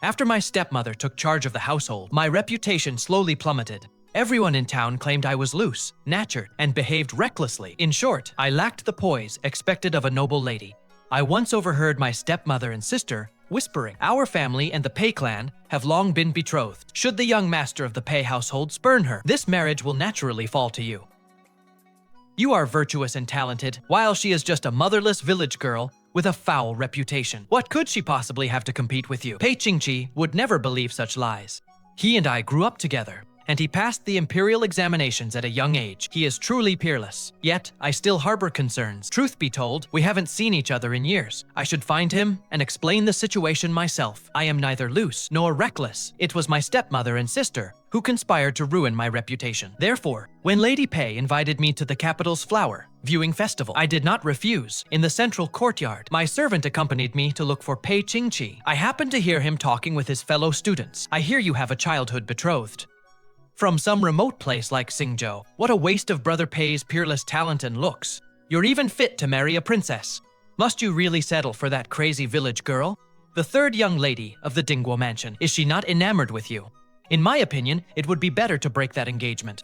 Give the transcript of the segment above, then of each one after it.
After my stepmother took charge of the household, my reputation slowly plummeted. Everyone in town claimed I was loose, natured, and behaved recklessly. In short, I lacked the poise expected of a noble lady. I once overheard my stepmother and sister whispering, "Our family and the Pei clan have long been betrothed. Should the young master of the Pei household spurn her, this marriage will naturally fall to you. You are virtuous and talented, while she is just a motherless village girl with a foul reputation. What could she possibly have to compete with you?" Pei Qingchi would never believe such lies. He and I grew up together, and he passed the imperial examinations at a young age. He is truly peerless. Yet, I still harbor concerns. Truth be told, we haven't seen each other in years. I should find him and explain the situation myself. I am neither loose nor reckless. It was my stepmother and sister who conspired to ruin my reputation. Therefore, when Lady Pei invited me to the capital's flower viewing festival, I did not refuse. In the central courtyard, my servant accompanied me to look for Pei Qingchi. I happened to hear him talking with his fellow students. "I hear you have a childhood betrothed from some remote place like Xingzhou. What a waste of Brother Pei's peerless talent and looks. You're even fit to marry a princess. Must you really settle for that crazy village girl? The third young lady of the Dingguo mansion, is she not enamored with you? In my opinion, it would be better to break that engagement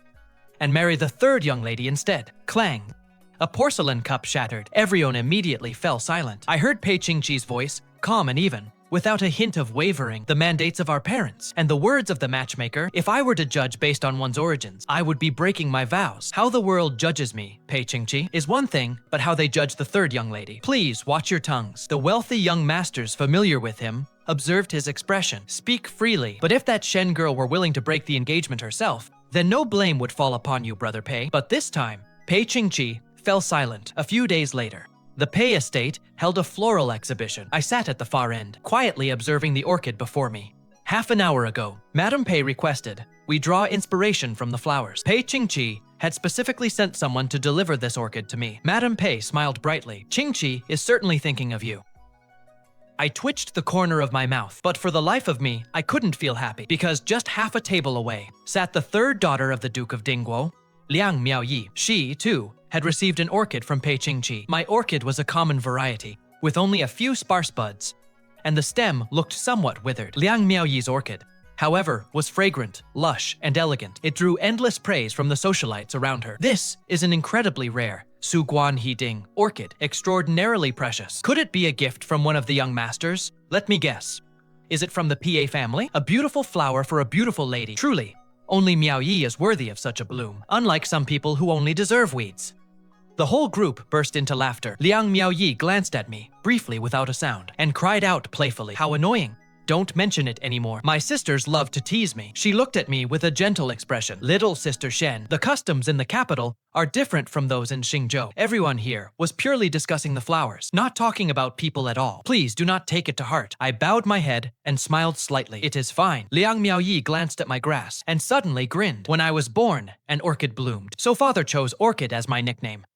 and marry the third young lady instead." Clang. A porcelain cup shattered. Everyone immediately fell silent. I heard Pei Qingchi's voice, calm and even, without a hint of wavering. "The mandates of our parents and the words of the matchmaker. If I were to judge based on one's origins, I would be breaking my vows. How the world judges me, Pei Qingchi, is one thing, but how they judge the third young lady. Please watch your tongues." The wealthy young masters familiar with him observed his expression. "Speak freely. But if that Shen girl were willing to break the engagement herself, then no blame would fall upon you, Brother Pei." But this time, Pei Qingchi fell silent. A few days later, the Pei estate held a floral exhibition. I sat at the far end, quietly observing the orchid before me. Half an hour ago, Madame Pei requested we draw inspiration from the flowers. Pei Qingchi had specifically sent someone to deliver this orchid to me. Madame Pei smiled brightly. "Qingchi is certainly thinking of you." I twitched the corner of my mouth, but for the life of me, I couldn't feel happy, because just half a table away sat the third daughter of the Duke of Dingguo, Liang Miaoyi. She, too, had received an orchid from Pei Qingchi. My orchid was a common variety, with only a few sparse buds, and the stem looked somewhat withered. Liang Miaoyi's orchid, however, was fragrant, lush, and elegant. It drew endless praise from the socialites around her. "This is an incredibly rare Su Guan He Ding orchid, extraordinarily precious. Could it be a gift from one of the young masters? Let me guess. Is it from the PA family? A beautiful flower for a beautiful lady. Truly, only Miaoyi is worthy of such a bloom, unlike some people who only deserve weeds." The whole group burst into laughter. Liang Miaoyi glanced at me, briefly without a sound, and cried out playfully, "How annoying. Don't mention it anymore. My sisters love to tease me." She looked at me with a gentle expression. "Little sister Shen, the customs in the capital are different from those in Xingzhou. Everyone here was purely discussing the flowers, not talking about people at all. Please do not take it to heart." I bowed my head and smiled slightly. "It is fine." Liang Miaoyi glanced at my grass and suddenly grinned. "When I was born, an orchid bloomed. So father chose orchid as my nickname.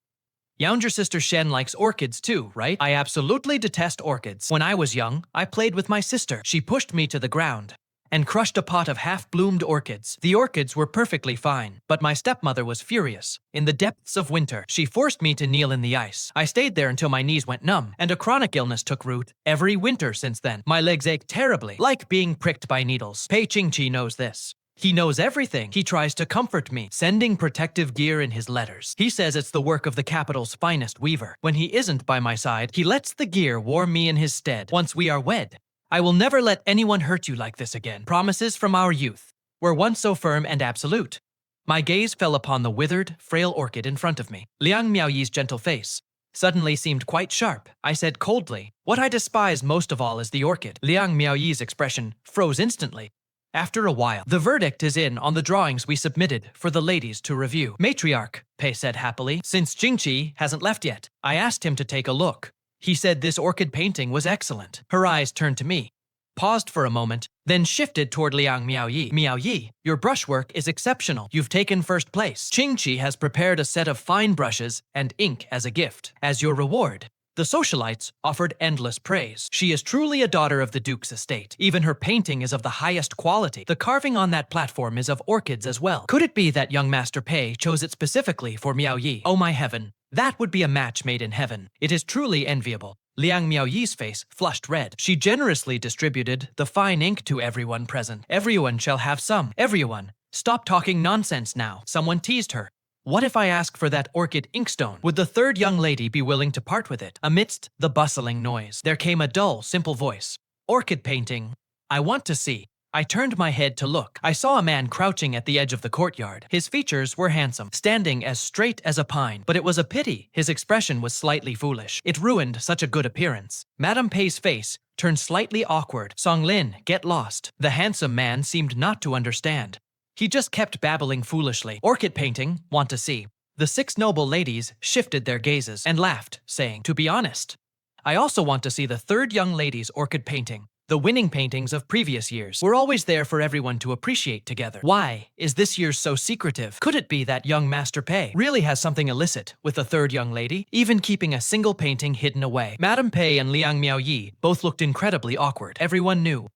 Younger sister Shen likes orchids too, right? I absolutely detest orchids. When I was young, I played with my sister. She pushed me to the ground and crushed a pot of half-bloomed orchids. The orchids were perfectly fine, but my stepmother was furious. In the depths of winter, she forced me to kneel in the ice. I stayed there until my knees went numb, and a chronic illness took root. Every winter since then, my legs ache terribly, like being pricked by needles. Pei Qingchi knows this. He knows everything. He tries to comfort me, sending protective gear in his letters. He says it's the work of the capital's finest weaver. When he isn't by my side, he lets the gear warm me in his stead. Once we are wed, I will never let anyone hurt you like this again. Promises from our youth were once so firm and absolute. My gaze fell upon the withered, frail orchid in front of me. Liang Miaoyi's gentle face suddenly seemed quite sharp. I said coldly, "What I despise most of all is the orchid." Liang Miaoyi's expression froze instantly. After a while, "The verdict is in on the drawings we submitted for the ladies to review." "Matriarch," Pei said happily, "since Qingchi hasn't left yet." I asked him to take a look. He said this orchid painting was excellent. Her eyes turned to me, paused for a moment, then shifted toward Liang Miaoyi. "Miaoyi, your brushwork is exceptional. You've taken first place. Qingchi has prepared a set of fine brushes and ink as a gift. As your reward." The socialites offered endless praise. "She is truly a daughter of the Duke's estate. Even her painting is of the highest quality. The carving on that platform is of orchids as well. Could it be that young Master Pei chose it specifically for Miaoyi? Oh my heaven, that would be a match made in heaven. It is truly enviable." Liang Miaoyi's face flushed red. She generously distributed the fine ink to everyone present. Everyone shall have some. Everyone, stop talking nonsense now. Someone teased her. What if I ask for that orchid inkstone? Would the third young lady be willing to part with it? Amidst the bustling noise, there came a dull, simple voice. Orchid painting. I want to see. I turned my head to look. I saw a man crouching at the edge of the courtyard. His features were handsome, standing as straight as a pine. But it was a pity. His expression was slightly foolish. It ruined such a good appearance. Madame Pei's face turned slightly awkward. Song Lin, get lost. The handsome man seemed not to understand. He just kept babbling foolishly. Orchid painting, want to see. The 6 noble ladies shifted their gazes and laughed, saying, to be honest, I also want to see the third young lady's orchid painting. The winning paintings of previous years were always there for everyone to appreciate together. Why is this year's so secretive? Could it be that young Master Pei really has something illicit with the third young lady, even keeping a single painting hidden away? Madame Pei and Liang Miaoyi both looked incredibly awkward. Everyone knew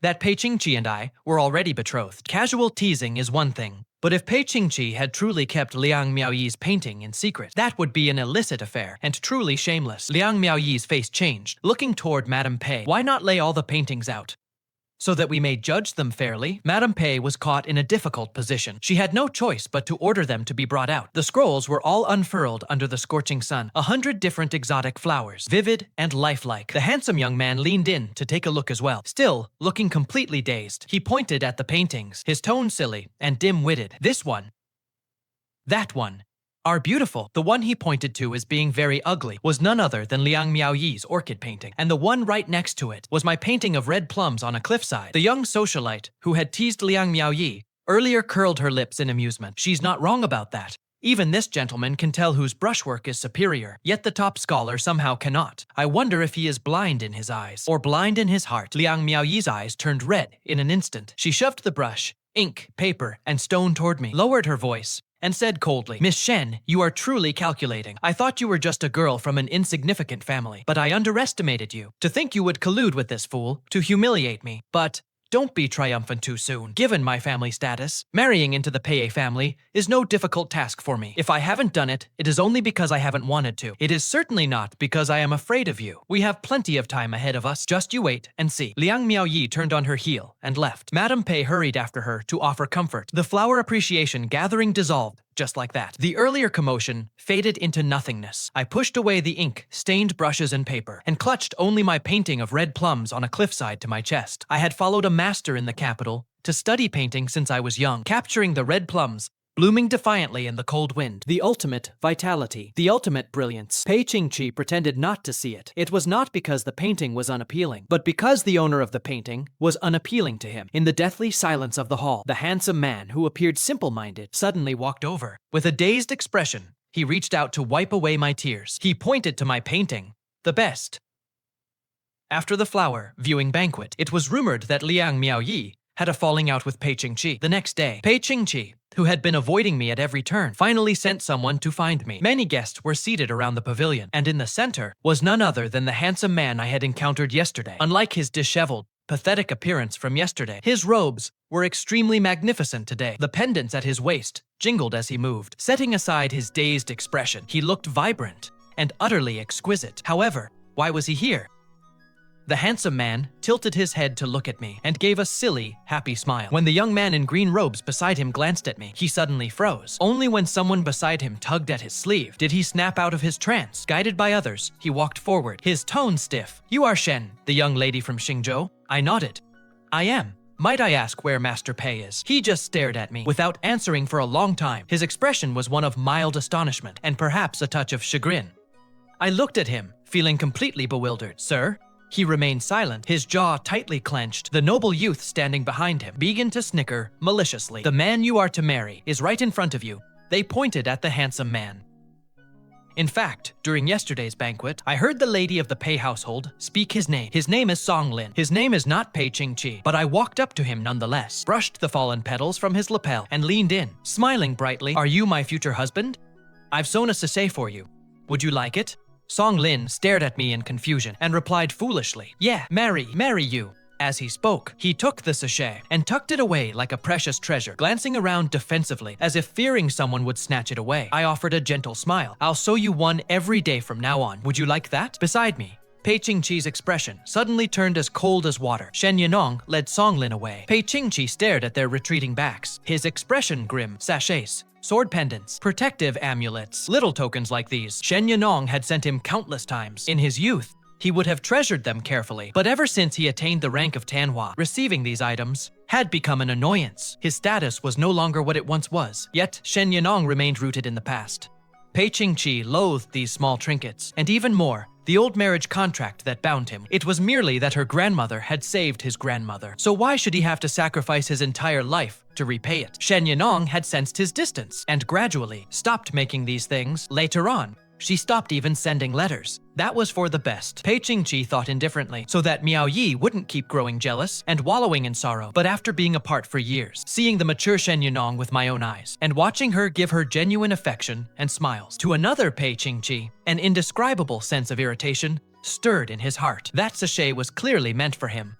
that Pei Qingchi and I were already betrothed. Casual teasing is one thing, but if Pei Qingchi had truly kept Liang Miaoyi's painting in secret, that would be an illicit affair and truly shameless. Liang Miaoyi's face changed, looking toward Madame Pei. Why not lay all the paintings out, so that we may judge them fairly? Madame Pei was caught in a difficult position. She had no choice but to order them to be brought out. The scrolls were all unfurled under the scorching sun. 100 different exotic flowers, vivid and lifelike. The handsome young man leaned in to take a look as well. Still, looking completely dazed, he pointed at the paintings, his tone silly and dim-witted. This one, that one, are beautiful. The one he pointed to as being very ugly was none other than Liang Miaoyi's orchid painting, and the one right next to it was my painting of red plums on a cliffside. The young socialite who had teased Liang Miaoyi earlier curled her lips in amusement. She's not wrong about that. Even this gentleman can tell whose brushwork is superior, yet the top scholar somehow cannot. I wonder if he is blind in his eyes, or blind in his heart. Liang Miaoyi's eyes turned red in an instant. She shoved the brush, ink, paper, and stone toward me, lowered her voice, and said coldly, Miss Shen, you are truly calculating. I thought you were just a girl from an insignificant family, but I underestimated you. To think you would collude with this fool to humiliate me. But don't be triumphant too soon. Given my family status, marrying into the Pei family is no difficult task for me. If I haven't done it, it is only because I haven't wanted to. It is certainly not because I am afraid of you. We have plenty of time ahead of us. Just you wait and see. Liang Miaoyi turned on her heel and left. Madame Pei hurried after her to offer comfort. The flower appreciation gathering dissolved just like that. The earlier commotion faded into nothingness. I pushed away the ink, stained brushes and paper, and clutched only my painting of red plums on a cliffside to my chest. I had followed a master in the capital to study painting since I was young, capturing the red plums blooming defiantly in the cold wind. The ultimate vitality, the ultimate brilliance. Pei Qingchi pretended not to see it. It was not because the painting was unappealing, but because the owner of the painting was unappealing to him. In the deathly silence of the hall, the handsome man, who appeared simple-minded, suddenly walked over. With a dazed expression, he reached out to wipe away my tears. He pointed to my painting, the best. After the flower viewing banquet, it was rumored that Liang Miaoyi had a falling out with Pei Qingchi. The next day, Pei Qingchi, who had been avoiding me at every turn, finally sent someone to find me. Many guests were seated around the pavilion, and in the center was none other than the handsome man I had encountered yesterday. Unlike his disheveled, pathetic appearance from yesterday, his robes were extremely magnificent today. The pendants at his waist jingled as he moved. Setting aside his dazed expression, he looked vibrant and utterly exquisite. However, why was he here? The handsome man tilted his head to look at me and gave a silly, happy smile. When the young man in green robes beside him glanced at me, he suddenly froze. Only when someone beside him tugged at his sleeve did he snap out of his trance. Guided by others, he walked forward, his tone stiff. You are Shen, the young lady from Xingzhou? I nodded. I am. Might I ask where Master Pei is? He just stared at me without answering for a long time. His expression was one of mild astonishment and perhaps a touch of chagrin. I looked at him, feeling completely bewildered. Sir? He remained silent, his jaw tightly clenched. The noble youth standing behind him began to snicker maliciously. The man you are to marry is right in front of you. They pointed at the handsome man. In fact, during yesterday's banquet, I heard the lady of the Pei household speak his name. His name is Song Lin. His name is not Pei Qingchi, but I walked up to him nonetheless, brushed the fallen petals from his lapel, and leaned in, smiling brightly. Are you my future husband? I've sewn a sachet for you. Would you like it? Song Lin stared at me in confusion and replied foolishly, yeah, marry you. As he spoke, he took the sachet and tucked it away like a precious treasure, glancing around defensively as if fearing someone would snatch it away. I offered a gentle smile. I'll sew you one every day from now on. Would you like that? Beside me, Pei Qingchi's expression suddenly turned as cold as water. Shen Yinong led Song Lin away. Pei Qingchi stared at their retreating backs, his expression grim. Sachets, sword pendants, protective amulets, little tokens like these. Shen Yinong had sent him countless times. In his youth, he would have treasured them carefully, but ever since he attained the rank of Tanhua, receiving these items had become an annoyance. His status was no longer what it once was, yet Shen Yinong remained rooted in the past. Pei Qingchi loathed these small trinkets, and even more, the old marriage contract that bound him. It was merely that her grandmother had saved his grandmother, so why should he have to sacrifice his entire life to repay it? Shen Yinong had sensed his distance, and gradually stopped making these things. Later on, she stopped even sending letters. That was for the best. Pei Qingchi thought indifferently, so that Miaoyi wouldn't keep growing jealous and wallowing in sorrow. But after being apart for years, seeing the mature Shen Yinong with my own eyes, and watching her give her genuine affection and smiles to another Pei Qingchi, an indescribable sense of irritation stirred in his heart. That sachet was clearly meant for him.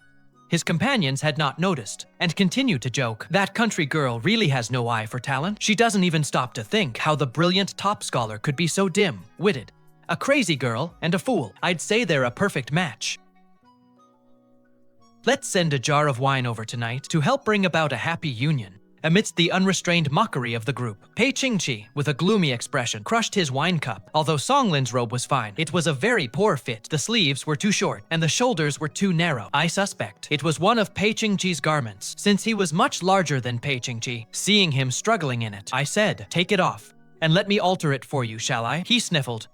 His companions had not noticed, and continued to joke. That country girl really has no eye for talent. She doesn't even stop to think how the brilliant top scholar could be so dim-witted. A crazy girl and a fool. I'd say they're a perfect match. Let's send a jar of wine over tonight to help bring about a happy union. Amidst the unrestrained mockery of the group, Pei Qingchi, with a gloomy expression, crushed his wine cup. Although Song Lin's robe was fine, it was a very poor fit. The sleeves were too short, and the shoulders were too narrow. I suspect it was one of Pei Qingchi's garments, since he was much larger than Pei Qingchi. Seeing him struggling in it, I said, "Take it off, and let me alter it for you, shall I?" He sniffled,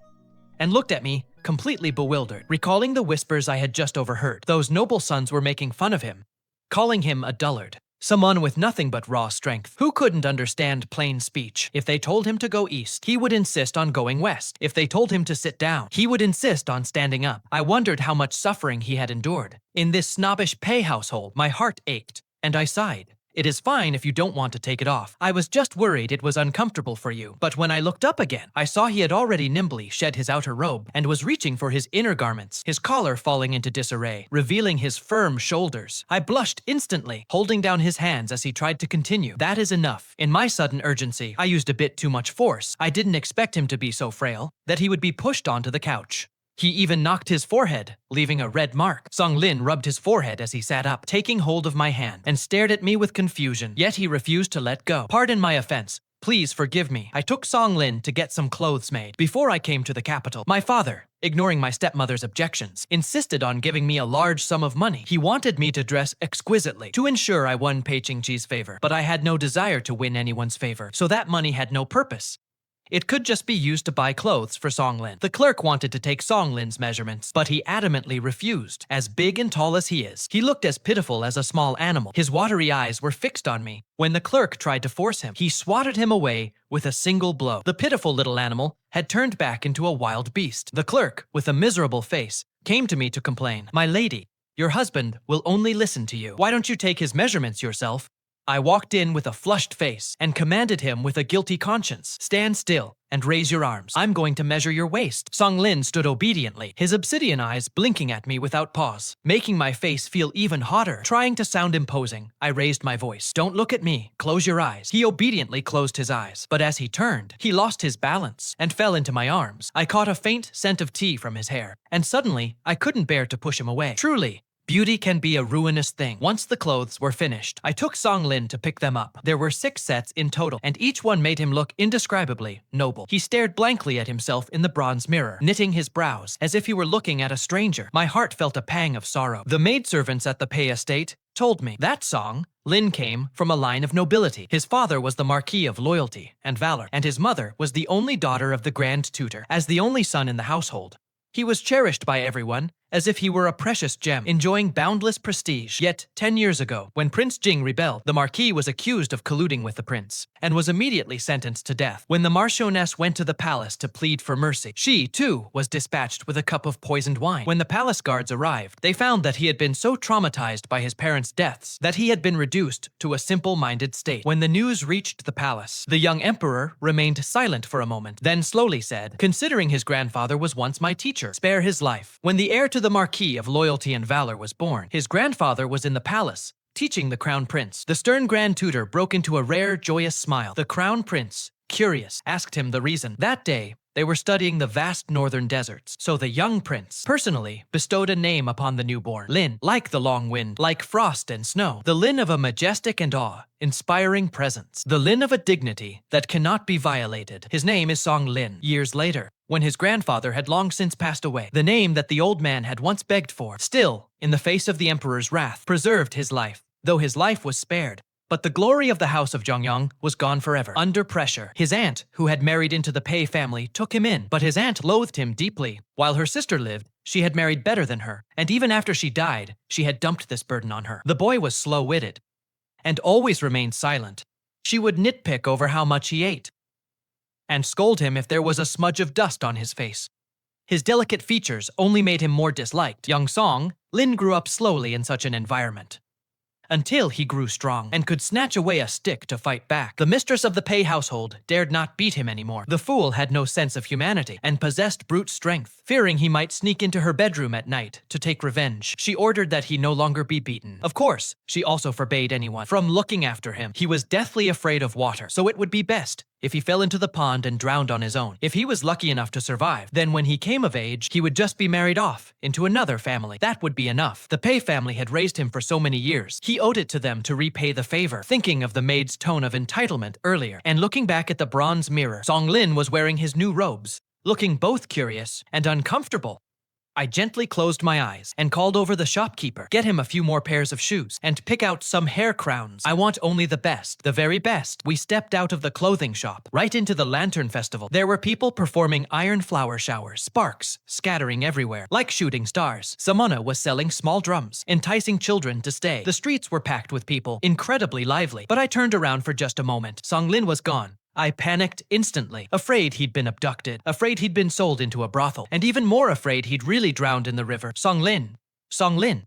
and looked at me, completely bewildered, recalling the whispers I had just overheard. Those noble sons were making fun of him, calling him a dullard. Someone with nothing but raw strength, who couldn't understand plain speech. If they told him to go east, he would insist on going west. If they told him to sit down, he would insist on standing up. I wondered how much suffering he had endured. In this snobbish Pei household, my heart ached, and I sighed. It is fine if you don't want to take it off. I was just worried it was uncomfortable for you. But when I looked up again, I saw he had already nimbly shed his outer robe and was reaching for his inner garments, his collar falling into disarray, revealing his firm shoulders. I blushed instantly, holding down his hands as he tried to continue. That is enough. In my sudden urgency, I used a bit too much force. I didn't expect him to be so frail that he would be pushed onto the couch. He even knocked his forehead, leaving a red mark. Song Lin rubbed his forehead as he sat up, taking hold of my hand, and stared at me with confusion. Yet he refused to let go. "Pardon my offense. Please forgive me. I took Song Lin to get some clothes made before I came to the capital. My father, ignoring my stepmother's objections, insisted on giving me a large sum of money. He wanted me to dress exquisitely to ensure I won Pei Qingchi's favor. But I had no desire to win anyone's favor, so that money had no purpose. It could just be used to buy clothes for Song Lin. The clerk wanted to take Song Lin's measurements, but he adamantly refused. As big and tall as he is, he looked as pitiful as a small animal. His watery eyes were fixed on me. When the clerk tried to force him, he swatted him away with a single blow. The pitiful little animal had turned back into a wild beast. The clerk, with a miserable face, came to me to complain. "My lady, your husband will only listen to you. Why don't you take his measurements yourself?" I walked in with a flushed face and commanded him with a guilty conscience, "Stand still and raise your arms. I'm going to measure your waist." Song Lin stood obediently, his obsidian eyes blinking at me without pause, making my face feel even hotter. Trying to sound imposing, I raised my voice. "Don't look at me. Close your eyes." He obediently closed his eyes, but as he turned, he lost his balance and fell into my arms. I caught a faint scent of tea from his hair, and suddenly I couldn't bear to push him away. Truly, beauty can be a ruinous thing. Once the clothes were finished, I took Song Lin to pick them up. There were 6 sets in total, and each one made him look indescribably noble. He stared blankly at himself in the bronze mirror, knitting his brows as if he were looking at a stranger. My heart felt a pang of sorrow. The maidservants at the Pei estate told me that Song Lin came from a line of nobility. His father was the Marquis of Loyalty and Valor, and his mother was the only daughter of the Grand Tutor. As the only son in the household, he was cherished by everyone as if he were a precious gem, enjoying boundless prestige. Yet, 10 years ago, when Prince Jing rebelled, the Marquis was accused of colluding with the prince, and was immediately sentenced to death. When the Marchioness went to the palace to plead for mercy, she, too, was dispatched with a cup of poisoned wine. When the palace guards arrived, they found that he had been so traumatized by his parents' deaths that he had been reduced to a simple-minded state. When the news reached the palace, the young emperor remained silent for a moment, then slowly said, "Considering his grandfather was once my teacher, spare his life." When the heir to the Marquis of Loyalty and Valor was born, his grandfather was in the palace, teaching the crown prince. The stern grand tutor broke into a rare, joyous smile. The crown prince, curious, asked him the reason. That day, They were studying the vast northern deserts, so the young prince personally bestowed a name upon the newborn. Lin, like the long wind, like frost and snow. The Lin of a majestic and awe-inspiring presence. The Lin of a dignity that cannot be violated. His name is Song Lin. Years later, when his grandfather had long since passed away, the name that the old man had once begged for, still, in the face of the emperor's wrath, preserved his life, though his life was spared. But the glory of the house of Zhongyang was gone forever. Under pressure, his aunt, who had married into the Pei family, took him in, but his aunt loathed him deeply. While her sister lived, she had married better than her, and even after she died, she had dumped this burden on her. The boy was slow-witted, and always remained silent. She would nitpick over how much he ate, and scold him if there was a smudge of dust on his face. His delicate features only made him more disliked. Young Song Lin grew up slowly in such an environment, until he grew strong and could snatch away a stick to fight back. The mistress of the Pei household dared not beat him anymore. The fool had no sense of humanity and possessed brute strength. Fearing he might sneak into her bedroom at night to take revenge, she ordered that he no longer be beaten. Of course, she also forbade anyone from looking after him. He was deathly afraid of water, so it would be best if he fell into the pond and drowned on his own. If he was lucky enough to survive, then when he came of age, he would just be married off into another family. That would be enough. The Pei family had raised him for so many years. He owed it to them to repay the favor. Thinking of the maid's tone of entitlement earlier, and looking back at the bronze mirror, Song Lin was wearing his new robes, looking both curious and uncomfortable. I gently closed my eyes and called over the shopkeeper. Get him a few more pairs of shoes and pick out some hair crowns. I want only the best, the very best. We stepped out of the clothing shop, right into the lantern festival. There were people performing iron flower showers, sparks scattering everywhere, like shooting stars. Samana was selling small drums, enticing children to stay. The streets were packed with people, incredibly lively. But I turned around for just a moment. Song Lin was gone. I panicked instantly, afraid he'd been abducted, afraid he'd been sold into a brothel, and even more afraid he'd really drowned in the river. Song Lin. Song Lin.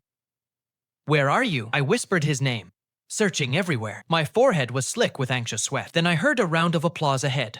Where are you? I whispered his name, searching everywhere. My forehead was slick with anxious sweat. Then I heard a round of applause ahead.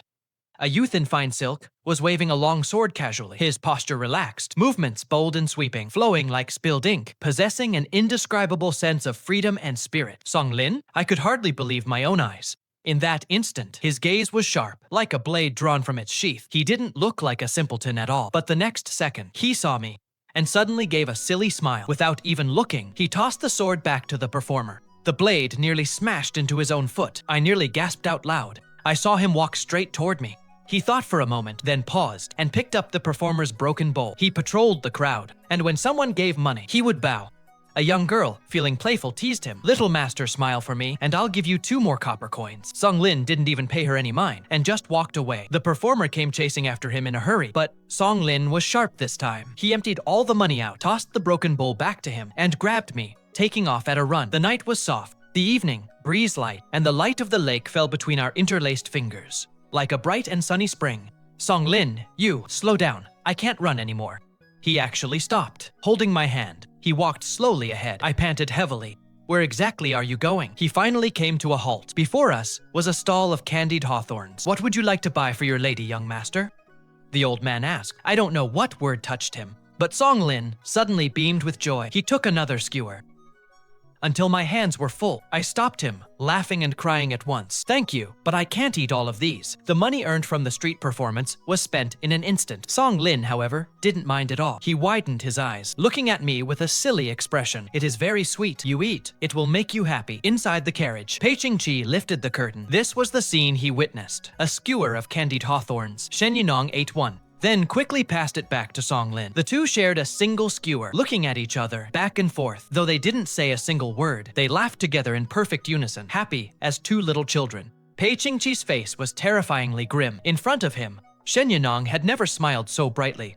A youth in fine silk was waving a long sword casually, his posture relaxed, movements bold and sweeping, flowing like spilled ink, possessing an indescribable sense of freedom and spirit. Song Lin? I could hardly believe my own eyes. In that instant, his gaze was sharp, like a blade drawn from its sheath. He didn't look like a simpleton at all, but the next second, he saw me, and suddenly gave a silly smile. Without even looking, he tossed the sword back to the performer. The blade nearly smashed into his own foot. I nearly gasped out loud. I saw him walk straight toward me. He thought for a moment, then paused, and picked up the performer's broken bowl. He patrolled the crowd, and when someone gave money, he would bow. A young girl, feeling playful, teased him. Little master, smile for me, and I'll give you 2 more copper coins. Song Lin didn't even pay her any mind, and just walked away. The performer came chasing after him in a hurry, but Song Lin was sharp this time. He emptied all the money out, tossed the broken bowl back to him, and grabbed me, taking off at a run. The night was soft, the evening, breeze light, and the light of the lake fell between our interlaced fingers, like a bright and sunny spring. Song Lin, you, slow down. I can't run anymore. He actually stopped, holding my hand. He walked slowly ahead. I panted heavily. Where exactly are you going? He finally came to a halt. Before us was a stall of candied hawthorns. What would you like to buy for your lady, young master? The old man asked. I don't know what word touched him, but Song Lin suddenly beamed with joy. He took another skewer, until my hands were full. I stopped him, laughing and crying at once. Thank you, but I can't eat all of these. The money earned from the street performance was spent in an instant. Song Lin, however, didn't mind at all. He widened his eyes, looking at me with a silly expression. It is very sweet. You eat. It will make you happy. Inside the carriage, Pei Qingchi lifted the curtain. This was the scene he witnessed. A skewer of candied hawthorns. Shen Yinong ate one, then quickly passed it back to Song Lin. The two shared a single skewer, looking at each other, back and forth. Though they didn't say a single word, they laughed together in perfect unison, happy as 2 little children. Pei Qingchi's face was terrifyingly grim. In front of him, Shen Yinong had never smiled so brightly.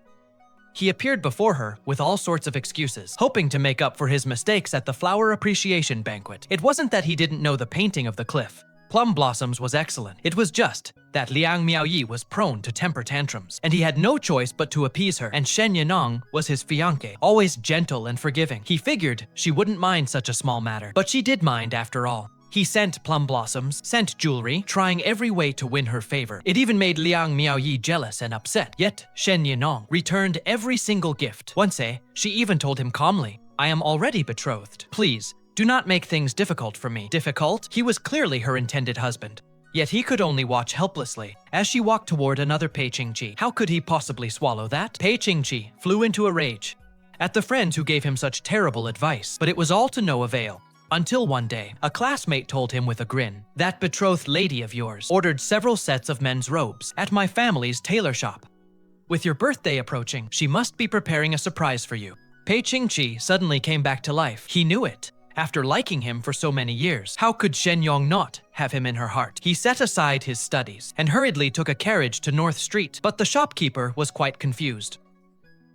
He appeared before her with all sorts of excuses, hoping to make up for his mistakes at the flower appreciation banquet. It wasn't that he didn't know the painting of the cliff. Plum Blossoms was excellent. It was just that Liang Miaoyi was prone to temper tantrums, and he had no choice but to appease her, and Shen Yinong was his fiancée, always gentle and forgiving. He figured she wouldn't mind such a small matter, but she did mind after all. He sent plum blossoms, sent jewelry, trying every way to win her favor. It even made Liang Miaoyi jealous and upset. Yet, Shen Yinong returned every single gift. Once she even told him calmly, I am already betrothed. Please, do not make things difficult for me. Difficult? He was clearly her intended husband. Yet he could only watch helplessly as she walked toward another Pei Qingchi. How could he possibly swallow that? Pei Qingchi flew into a rage at the friends who gave him such terrible advice, but it was all to no avail. Until one day, a classmate told him with a grin, "That betrothed lady of yours ordered several sets of men's robes at my family's tailor shop. With your birthday approaching, she must be preparing a surprise for you." Pei Qingchi suddenly came back to life. He knew it. After liking him for so many years, how could Shen Yinong not have him in her heart? He set aside his studies and hurriedly took a carriage to North Street, but the shopkeeper was quite confused,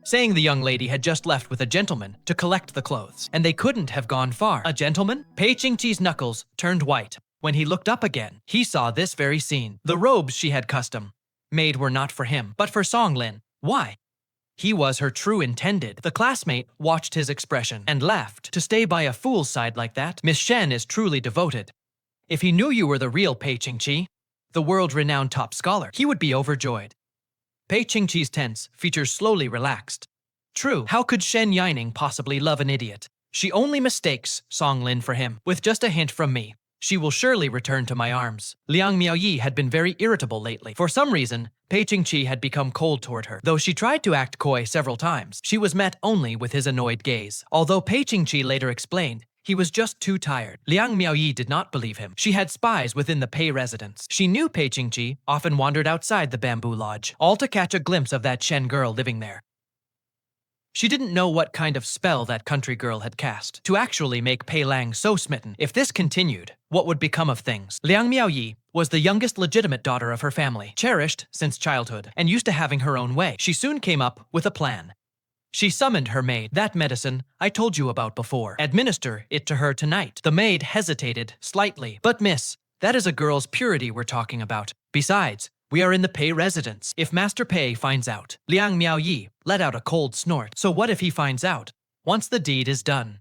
saying the young lady had just left with a gentleman to collect the clothes, and they couldn't have gone far. A gentleman? Pei Qingchi's knuckles turned white. When he looked up again, he saw this very scene. The robes she had custom made were not for him, but for Song Lin. Why? He was her true intended. The classmate watched his expression and laughed. To stay by a fool's side like that? Miss Shen is truly devoted. If he knew you were the real Pei Qingchi, the world-renowned top scholar, he would be overjoyed. Pei Qingchi's tense features slowly relaxed. True, how could Shen Yinong possibly love an idiot? She only mistakes Song Lin for him. With just a hint from me, she will surely return to my arms. Liang Miaoyi had been very irritable lately. For some reason, Pei Qingchi had become cold toward her. Though she tried to act coy several times, she was met only with his annoyed gaze. Although Pei Qingchi later explained he was just too tired, Liang Miaoyi did not believe him. She had spies within the Pei residence. She knew Pei Qingchi often wandered outside the bamboo lodge, all to catch a glimpse of that Shen girl living there. She didn't know what kind of spell that country girl had cast to actually make Pei Lang so smitten. If this continued, what would become of things? Liang Miaoyi was the youngest legitimate daughter of her family, cherished since childhood, and used to having her own way. She soon came up with a plan. She summoned her maid. "That medicine I told you about before. Administer it to her tonight." The maid hesitated slightly. "But miss, that is a girl's purity we're talking about. Besides, we are in the Pei residence. If Master Pei finds out..." Liang Miaoyi let out a cold snort. "So what if he finds out? Once the deed is done,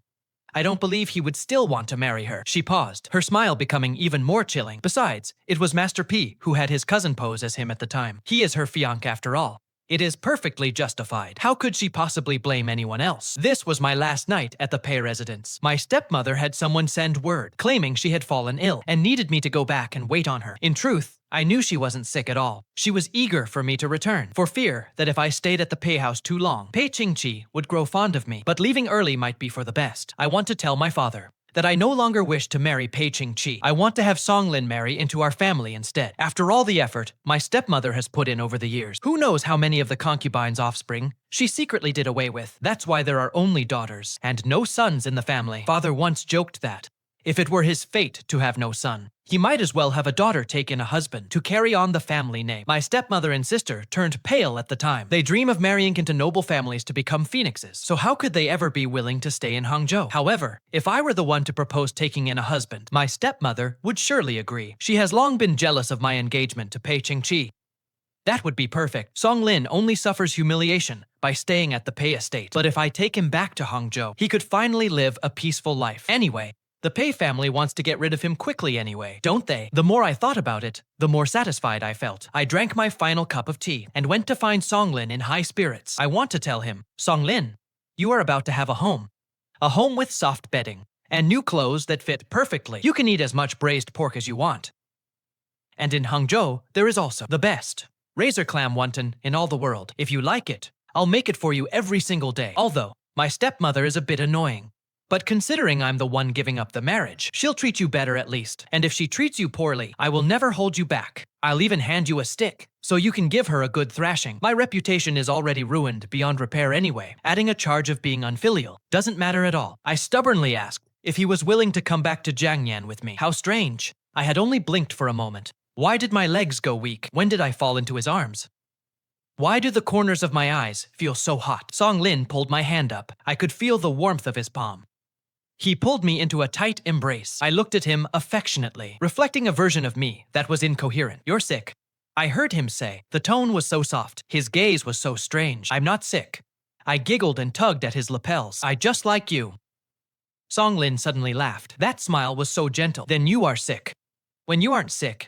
I don't believe he would still want to marry her." She paused, her smile becoming even more chilling. Besides, it was Master P who had his cousin pose as him at the time. He is her fiancé after all. It is perfectly justified. How could she possibly blame anyone else? This was my last night at the Pei residence. My stepmother had someone send word, claiming she had fallen ill and needed me to go back and wait on her. In truth, I knew she wasn't sick at all. She was eager for me to return, for fear that if I stayed at the Pei house too long, Pei Qingchi would grow fond of me. But leaving early might be for the best. I want to tell my father that I no longer wish to marry Pei Qingchi. I want to have Song Lin marry into our family instead. After all the effort my stepmother has put in over the years, who knows how many of the concubine's offspring she secretly did away with. That's why there are only daughters and no sons in the family. Father once joked that if it were his fate to have no son, he might as well have a daughter take in a husband to carry on the family name. My stepmother and sister turned pale at the time. They dream of marrying into noble families to become phoenixes, so how could they ever be willing to stay in Hangzhou? However, if I were the one to propose taking in a husband, my stepmother would surely agree. She has long been jealous of my engagement to Pei Qingchi. That would be perfect. Song Lin only suffers humiliation by staying at the Pei estate. But if I take him back to Hangzhou, he could finally live a peaceful life. Anyway, the Pei family wants to get rid of him quickly anyway, don't they? The more I thought about it, the more satisfied I felt. I drank my final cup of tea and went to find Song Lin in high spirits. I want to tell him, "Song Lin, you are about to have a home. A home with soft bedding and new clothes that fit perfectly. You can eat as much braised pork as you want. And in Hangzhou, there is also the best razor clam wonton in all the world. If you like it, I'll make it for you every single day." Although, my stepmother is a bit annoying. But considering I'm the one giving up the marriage, she'll treat you better at least. And if she treats you poorly, I will never hold you back. I'll even hand you a stick, so you can give her a good thrashing. My reputation is already ruined beyond repair anyway. Adding a charge of being unfilial doesn't matter at all. I stubbornly asked if he was willing to come back to Jiangyan with me. How strange. I had only blinked for a moment. Why did my legs go weak? When did I fall into his arms? Why do the corners of my eyes feel so hot? Song Lin pulled my hand up. I could feel the warmth of his palm. He pulled me into a tight embrace. I looked at him affectionately, reflecting a version of me that was incoherent. "You're sick," I heard him say. The tone was so soft. His gaze was so strange. "I'm not sick." I giggled and tugged at his lapels. "I just like you." Song Lin suddenly laughed. That smile was so gentle. "Then you are sick. When you aren't sick,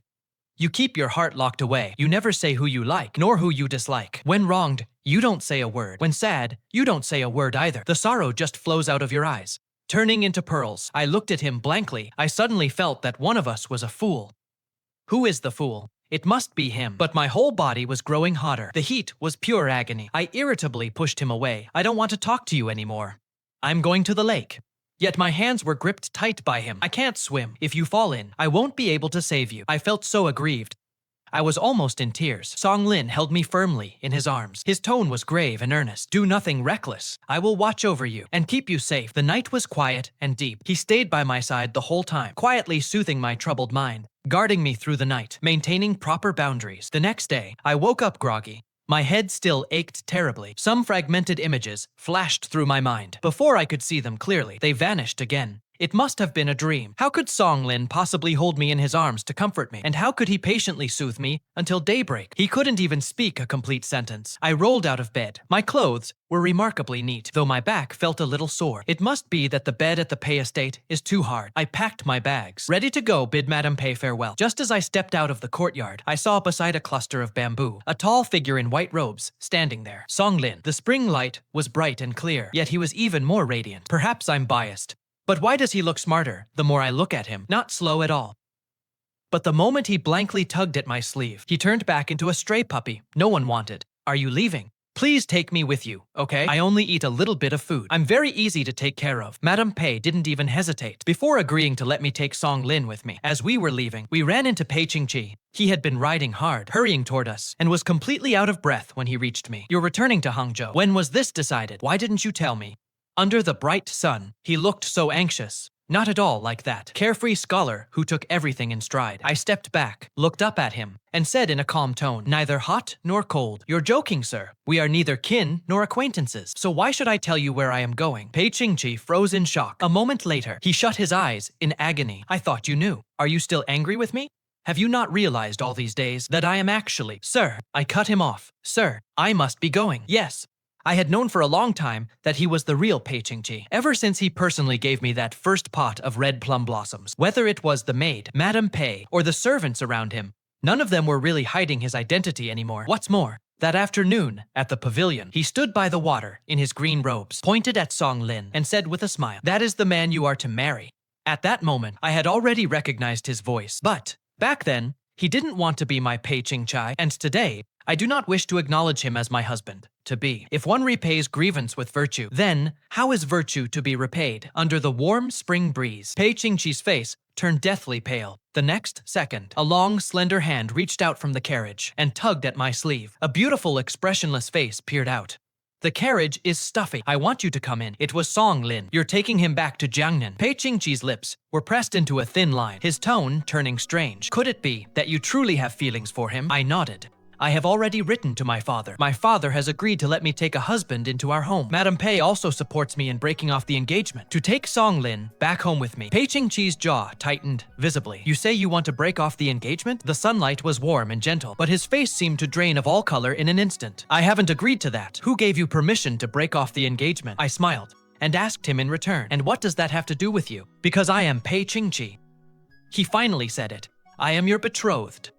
you keep your heart locked away. You never say who you like, nor who you dislike. When wronged, you don't say a word. When sad, you don't say a word either. The sorrow just flows out of your eyes, turning into pearls." I looked at him blankly. I suddenly felt that one of us was a fool. Who is the fool? It must be him. But my whole body was growing hotter. The heat was pure agony. I irritably pushed him away. I don't want to talk to you anymore. I'm going to the lake. Yet my hands were gripped tight by him. I can't swim. If you fall in, I won't be able to save you. I felt so aggrieved. I was almost in tears. Song Lin held me firmly in his arms. His tone was grave and earnest. Do nothing reckless. I will watch over you and keep you safe. The night was quiet and deep. He stayed by my side the whole time, quietly soothing my troubled mind, guarding me through the night, maintaining proper boundaries. The next day, I woke up groggy. My head still ached terribly. Some fragmented images flashed through my mind. Before I could see them clearly, they vanished again. It must have been a dream. How could Song Lin possibly hold me in his arms to comfort me? And how could he patiently soothe me until daybreak? He couldn't even speak a complete sentence. I rolled out of bed. My clothes were remarkably neat, though my back felt a little sore. It must be that the bed at the Pei estate is too hard. I packed my bags, ready to go bid Madame Pei farewell. Just as I stepped out of the courtyard, I saw beside a cluster of bamboo a tall figure in white robes standing there. Song Lin. The spring light was bright and clear, yet he was even more radiant. Perhaps I'm biased. But why does he look smarter the more I look at him? Not slow at all. But the moment he blankly tugged at my sleeve, he turned back into a stray puppy no one wanted. Are you leaving? Please take me with you, okay? I only eat a little bit of food. I'm very easy to take care of. Madame Pei didn't even hesitate before agreeing to let me take Song Lin with me. As we were leaving, we ran into Pei Qingchi. He had been riding hard, hurrying toward us, and was completely out of breath when he reached me. You're returning to Hangzhou. When was this decided? Why didn't you tell me? Under the bright sun, he looked so anxious. Not at all like that carefree scholar who took everything in stride. I stepped back, looked up at him, and said in a calm tone, neither hot nor cold. You're joking, sir. We are neither kin nor acquaintances. So why should I tell you where I am going? Pei Qingchi froze in shock. A moment later, he shut his eyes in agony. I thought you knew. Are you still angry with me? Have you not realized all these days that I am actually— Sir, I cut him off. Sir, I must be going. Yes. I had known for a long time that he was the real Pei Qingchi, ever since he personally gave me that first pot of red plum blossoms. Whether it was the maid, Madame Pei, or the servants around him, none of them were really hiding his identity anymore. What's more, that afternoon, at the pavilion, he stood by the water in his green robes, pointed at Song Lin, and said with a smile, "That is the man you are to marry." At that moment, I had already recognized his voice. But back then, he didn't want to be my Pei Qingchi, and today, I do not wish to acknowledge him as my husband-to-be. If one repays grievance with virtue, then how is virtue to be repaid? Under the warm spring breeze, Pei Qingchi's face turned deathly pale. The next second, a long, slender hand reached out from the carriage and tugged at my sleeve. A beautiful, expressionless face peered out. The carriage is stuffy. I want you to come in. It was Song Lin. You're taking him back to Jiangnan. Pei Qingchi's lips were pressed into a thin line, his tone turning strange. Could it be that you truly have feelings for him? I nodded. I have already written to my father. My father has agreed to let me take a husband into our home. Madame Pei also supports me in breaking off the engagement. To take Song Lin back home with me. Pei Qingchi's jaw tightened visibly. You say you want to break off the engagement? The sunlight was warm and gentle, but his face seemed to drain of all color in an instant. I haven't agreed to that. Who gave you permission to break off the engagement? I smiled and asked him in return. And what does that have to do with you? Because I am Pei Qingchi. He finally said it. I am your betrothed.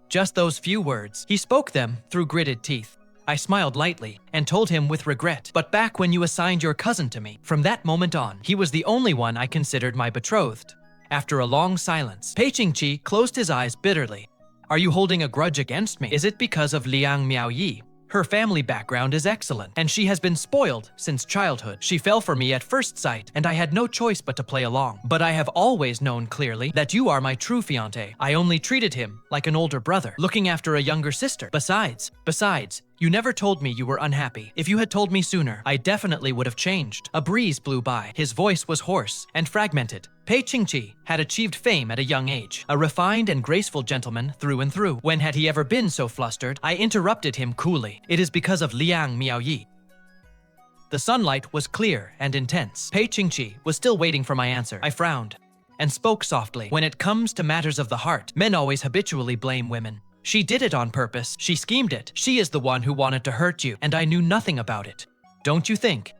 Just those few words. He spoke them through gritted teeth. I smiled lightly and told him with regret, but back when you assigned your cousin to me. From that moment on, he was the only one I considered my betrothed. After a long silence, Pei Qingchi closed his eyes bitterly. Are you holding a grudge against me? Is it because of Liang Miaoyi? Her family background is excellent, and she has been spoiled since childhood. She fell for me at first sight, and I had no choice but to play along. But I have always known clearly that you are my true fiancé. I only treated him like an older brother, looking after a younger sister. Besides, you never told me you were unhappy. If you had told me sooner, I definitely would have changed. A breeze blew by. His voice was hoarse and fragmented. Pei Qingchi had achieved fame at a young age, a refined and graceful gentleman through and through. When had he ever been so flustered? I interrupted him coolly. It is because of Liang Miaoyi. The sunlight was clear and intense. Pei Qingchi was still waiting for my answer. I frowned and spoke softly. When it comes to matters of the heart, men always habitually blame women. She did it on purpose. She schemed it. She is the one who wanted to hurt you, and I knew nothing about it. Don't you think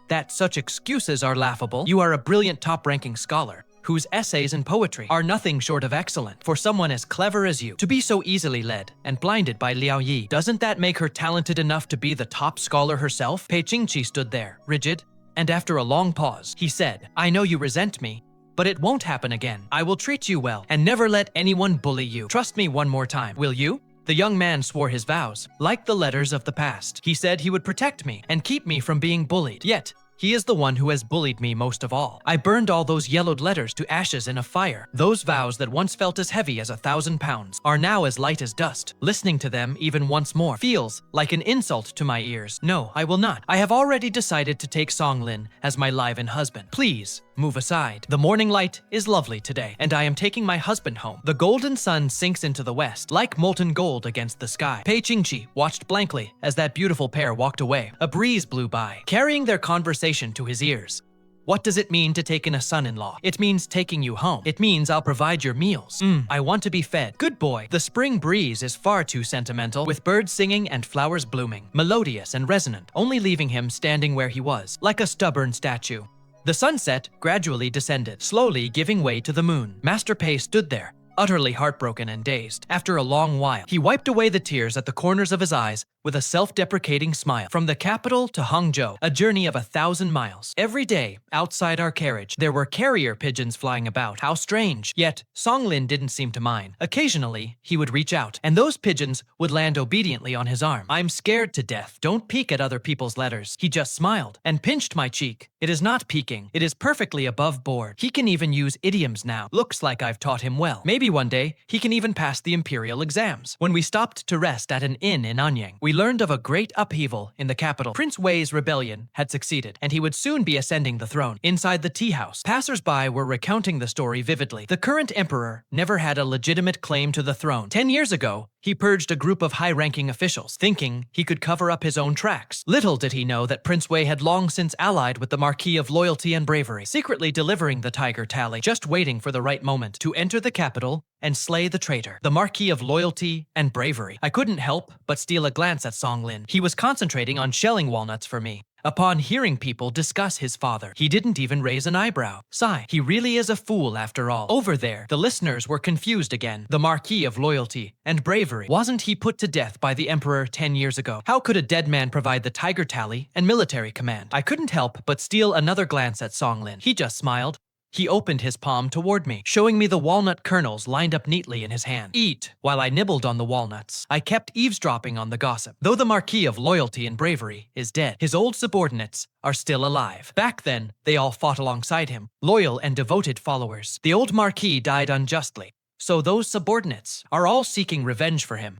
that such excuses are laughable? You are a brilliant top-ranking scholar whose essays and poetry are nothing short of excellent. For someone as clever as you to be so easily led and blinded by Liao Yi, doesn't that make her talented enough to be the top scholar herself? Pei Qingchi stood there, rigid, and after a long pause, he said, I know you resent me, but it won't happen again. I will treat you well and never let anyone bully you. Trust me one more time, will you?" The young man swore his vows, like the letters of the past. He said he would protect me and keep me from being bullied. Yet, he is the one who has bullied me most of all. I burned all those yellowed letters to ashes in a fire. Those vows that once felt as heavy as 1,000 pounds are now as light as dust. Listening to them even once more feels like an insult to my ears. No, I will not. I have already decided to take Song Lin as my live-in husband. Please, move aside. The morning light is lovely today, and I am taking my husband home. The golden sun sinks into the west, like molten gold against the sky. Pei Qingchi watched blankly as that beautiful pair walked away. A breeze blew by, carrying their conversation to his ears. What does it mean to take in a son-in-law? It means taking you home. It means I'll provide your meals. I want to be fed. Good boy. The spring breeze is far too sentimental, with birds singing and flowers blooming, melodious and resonant, only leaving him standing where he was, like a stubborn statue. The sunset gradually descended, slowly giving way to the moon. Master Pei stood there, utterly heartbroken and dazed. After a long while, he wiped away the tears at the corners of his eyes with a self-deprecating smile. From the capital to Hangzhou, a journey of 1,000 miles. Every day, outside our carriage, there were carrier pigeons flying about. How strange. Yet, Song Lin didn't seem to mind. Occasionally, he would reach out, and those pigeons would land obediently on his arm. "I'm scared to death. Don't peek at other people's letters." He just smiled and pinched my cheek. "It is not peeking. It is perfectly above board. He can even use idioms now. Looks like I've taught him well. Maybe one day, he can even pass the imperial exams." When we stopped to rest at an inn in Anyang, we learned of a great upheaval in the capital. Prince Wei's rebellion had succeeded, and he would soon be ascending the throne. Inside the tea house, passers-by were recounting the story vividly. The current emperor never had a legitimate claim to the throne. 10 years ago, he purged a group of high-ranking officials, thinking he could cover up his own tracks. Little did he know that Prince Wei had long since allied with the Marquis of Loyalty and Bravery, secretly delivering the tiger tally, just waiting for the right moment to enter the capital and slay the traitor. The Marquis of Loyalty and Bravery. I couldn't help but steal a glance at Song Lin. He was concentrating on shelling walnuts for me. Upon hearing people discuss his father, he didn't even raise an eyebrow. Sigh, he really is a fool after all. Over there, the listeners were confused again. The Marquis of Loyalty and Bravery. Wasn't he put to death by the Emperor 10 years ago? How could a dead man provide the tiger tally and military command? I couldn't help but steal another glance at Song Lin. He just smiled. He opened his palm toward me, showing me the walnut kernels lined up neatly in his hand. "Eat." While I nibbled on the walnuts, I kept eavesdropping on the gossip. Though the Marquis of Loyalty and Bravery is dead, his old subordinates are still alive. Back then, they all fought alongside him, loyal and devoted followers. The old Marquis died unjustly, so those subordinates are all seeking revenge for him.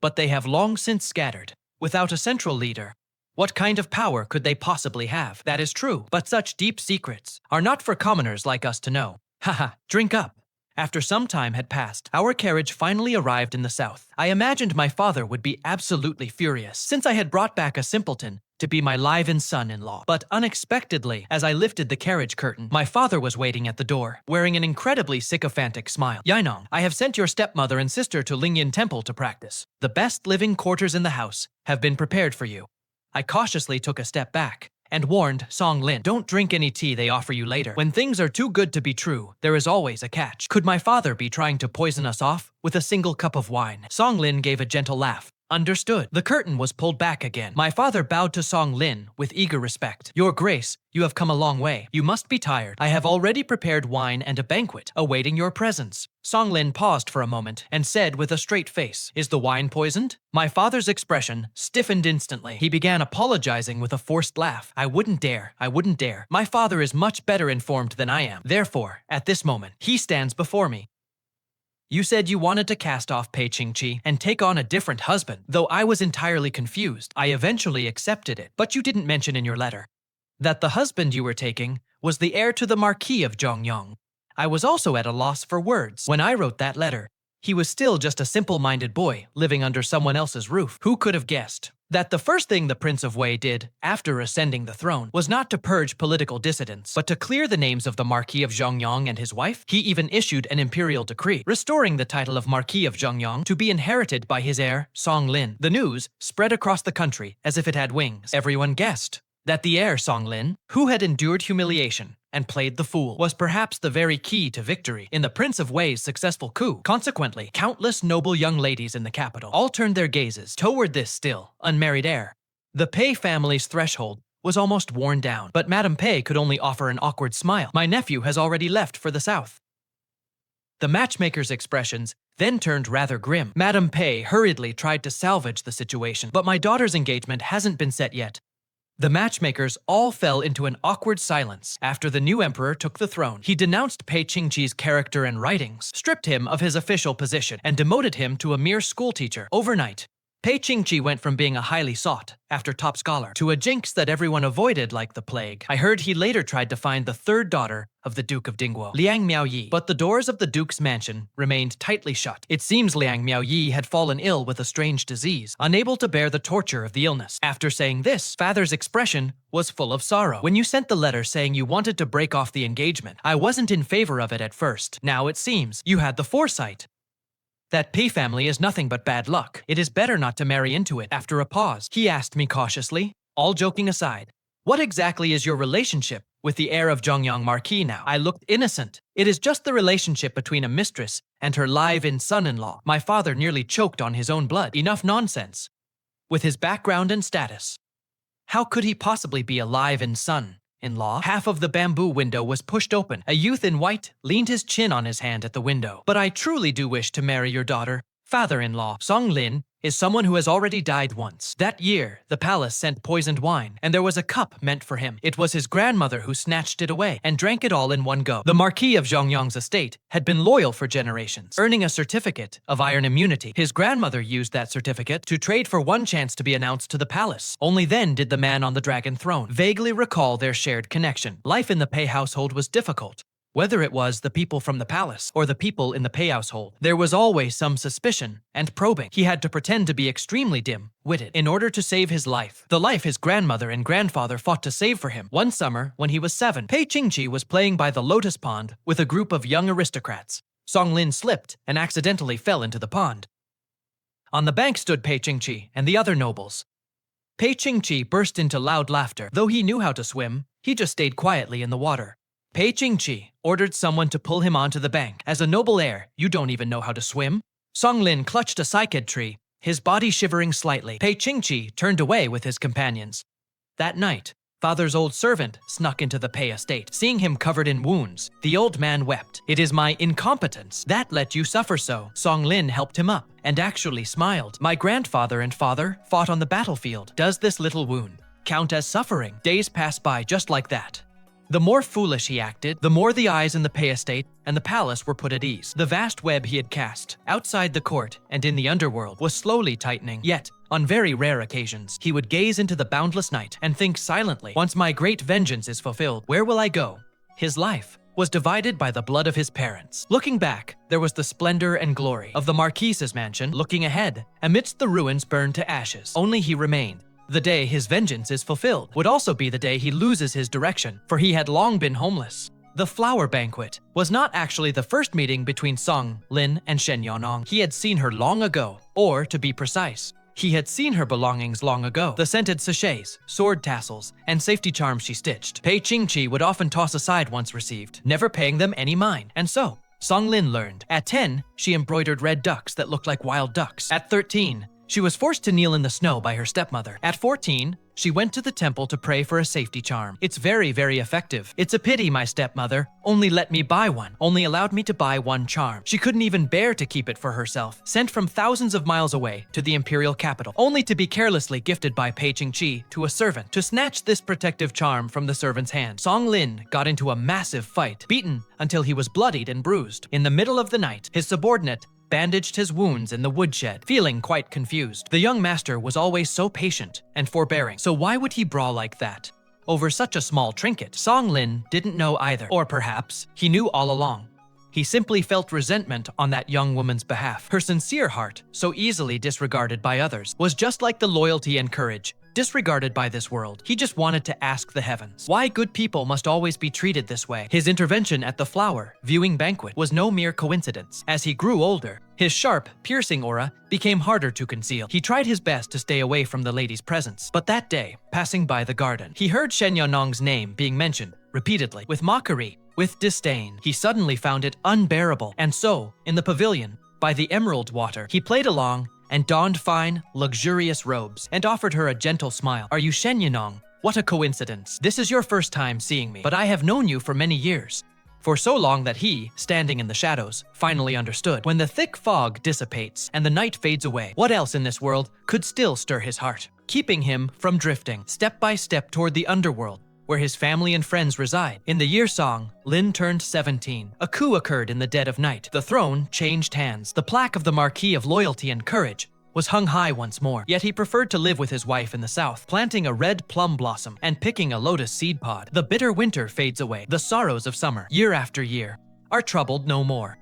But they have long since scattered, without a central leader. What kind of power could they possibly have? That is true, but such deep secrets are not for commoners like us to know. Haha, drink up. After some time had passed, our carriage finally arrived in the south. I imagined my father would be absolutely furious, since I had brought back a simpleton to be my live-in son-in-law. But unexpectedly, as I lifted the carriage curtain, my father was waiting at the door, wearing an incredibly sycophantic smile. "Yinong, I have sent your stepmother and sister to Lingyan Temple to practice. The best living quarters in the house have been prepared for you." I cautiously took a step back and warned Song Lin, "Don't drink any tea they offer you later. When things are too good to be true, there is always a catch." Could my father be trying to poison us off with a single cup of wine? Song Lin gave a gentle laugh. "Understood." The curtain was pulled back again. My father bowed to Song Lin with eager respect. "Your Grace, you have come a long way. You must be tired. I have already prepared wine and a banquet, awaiting your presence." Song Lin paused for a moment and said with a straight face, "Is the wine poisoned?" My father's expression stiffened instantly. He began apologizing with a forced laugh. I wouldn't dare. My father is much better informed than I am. Therefore, at this moment, he stands before me. "You said you wanted to cast off Pei Qingchi and take on a different husband. Though I was entirely confused, I eventually accepted it. But you didn't mention in your letter that the husband you were taking was the heir to the Marquis of Zhongyang." I was also at a loss for words. When I wrote that letter, he was still just a simple-minded boy living under someone else's roof. Who could have guessed that the first thing the Prince of Wei did after ascending the throne was not to purge political dissidents, but to clear the names of the Marquis of Zhongyang and his wife? He even issued an imperial decree, restoring the title of Marquis of Zhongyang to be inherited by his heir, Song Lin. The news spread across the country as if it had wings. Everyone guessed that the heir, Song Lin, who had endured humiliation and played the fool, was perhaps the very key to victory in the Prince of Wei's successful coup. Consequently, countless noble young ladies in the capital all turned their gazes toward this still unmarried heir. The Pei family's threshold was almost worn down, but Madame Pei could only offer an awkward smile. My nephew has already left for the south. The matchmaker's expressions then turned rather grim. Madame Pei hurriedly tried to salvage the situation, but my daughter's engagement hasn't been set yet. The matchmakers all fell into an awkward silence after the new emperor took the throne. He denounced Pei Qingchi's character and writings, stripped him of his official position, and demoted him to a mere schoolteacher. Overnight, Pei Qingchi went from being a highly sought after top scholar to a jinx that everyone avoided like the plague. I heard he later tried to find the third daughter of the Duke of Dingguo, Liang Miaoyi, but the doors of the Duke's mansion remained tightly shut. It seems Liang Miaoyi had fallen ill with a strange disease, unable to bear the torture of the illness. After saying this, father's expression was full of sorrow. When you sent the letter saying you wanted to break off the engagement, I wasn't in favor of it at first. Now it seems you had the foresight. That Pei family is nothing but bad luck. It is better not to marry into it. After a pause, he asked me cautiously, all joking aside, what exactly is your relationship with the heir of Zhongyang Marquis now? I looked innocent. It is just the relationship between a mistress and her live-in son-in-law. My father nearly choked on his own blood. Enough nonsense. With his background and status, how could he possibly be a live-in son-in-law? Half of the bamboo window was pushed open. A youth in white leaned his chin on his hand at the window. But I truly do wish to marry your daughter. Father-in-law Song Lin is someone who has already died once. That year, the palace sent poisoned wine, and there was a cup meant for him. It was his grandmother who snatched it away and drank it all in one go. The Marquis of Zhongyang's estate had been loyal for generations, earning a certificate of iron immunity. His grandmother used that certificate to trade for one chance to be announced to the palace. Only then did the man on the dragon throne vaguely recall their shared connection. Life in the Pei household was difficult. Whether it was the people from the palace or the people in the Pei household, there was always some suspicion and probing. He had to pretend to be extremely dim-witted in order to save his life, the life his grandmother and grandfather fought to save for him. One summer, when he was 7, Pei Qingchi was playing by the lotus pond with a group of young aristocrats. Song Lin slipped and accidentally fell into the pond. On the bank stood Pei Qingchi and the other nobles. Pei Qingchi burst into loud laughter. Though he knew how to swim, he just stayed quietly in the water. Pei Qingchi ordered someone to pull him onto the bank. As a noble heir, you don't even know how to swim? Song Lin clutched a cycad tree, his body shivering slightly. Pei Qingchi turned away with his companions. That night, father's old servant snuck into the Pei estate. Seeing him covered in wounds, the old man wept. It is my incompetence that let you suffer so. Song Lin helped him up and actually smiled. My grandfather and father fought on the battlefield. Does this little wound count as suffering? Days passed by just like that. The more foolish he acted, the more the eyes in the Pei estate and the palace were put at ease. The vast web he had cast outside the court and in the underworld was slowly tightening. Yet, on very rare occasions, he would gaze into the boundless night and think silently, once my great vengeance is fulfilled, where will I go? His life was divided by the blood of his parents. Looking back, there was the splendor and glory of the Marquis's mansion. Looking ahead, amidst the ruins burned to ashes, only he remained. The day his vengeance is fulfilled would also be the day he loses his direction, for he had long been homeless. The flower banquet was not actually the first meeting between Song Lin and Shen Yinong. He had seen her long ago, or to be precise, he had seen her belongings long ago. The scented sachets, sword tassels, and safety charms she stitched, Pei Qingchi would often toss aside once received, never paying them any mind. And so, Song Lin learned. At 10, she embroidered red ducks that looked like wild ducks. At 13, she was forced to kneel in the snow by her stepmother. At 14, she went to the temple to pray for a safety charm. It's very, very effective. It's a pity my stepmother only let me buy one, only allowed me to buy one charm. She couldn't even bear to keep it for herself. Sent from thousands of miles away to the imperial capital, only to be carelessly gifted by Pei Qingchi to a servant. To snatch this protective charm from the servant's hand, Song Lin got into a massive fight, beaten until he was bloodied and bruised. In the middle of the night, his subordinate bandaged his wounds in the woodshed, feeling quite confused. The young master was always so patient and forbearing, so why would he brawl like that over such a small trinket? Song Lin didn't know either, or perhaps he knew all along. He simply felt resentment on that young woman's behalf. Her sincere heart, so easily disregarded by others, was just like the loyalty and courage disregarded by this world. He just wanted to ask the heavens why good people must always be treated this way. His intervention at the flower viewing banquet was no mere coincidence. As he grew older, his sharp, piercing aura became harder to conceal. He tried his best to stay away from the lady's presence. But that day, passing by the garden, he heard Shen Yinong's name being mentioned repeatedly, with mockery, with disdain. He suddenly found it unbearable. And so, in the pavilion, by the emerald water, he played along and donned fine, luxurious robes, and offered her a gentle smile. "Are you Shen Yinong?" What a coincidence. This is your first time seeing me, but I have known you for many years. For so long that he, standing in the shadows, finally understood. When the thick fog dissipates and the night fades away, what else in this world could still stir his heart, keeping him from drifting step by step toward the underworld, where his family and friends reside? In the year Song Lin turned 17, a coup occurred in the dead of night. The throne changed hands. The plaque of the Marquis of Loyalty and Courage was hung high once more. Yet he preferred to live with his wife in the south, planting a red plum blossom and picking a lotus seed pod. The bitter winter fades away. The sorrows of summer, year after year, are troubled no more.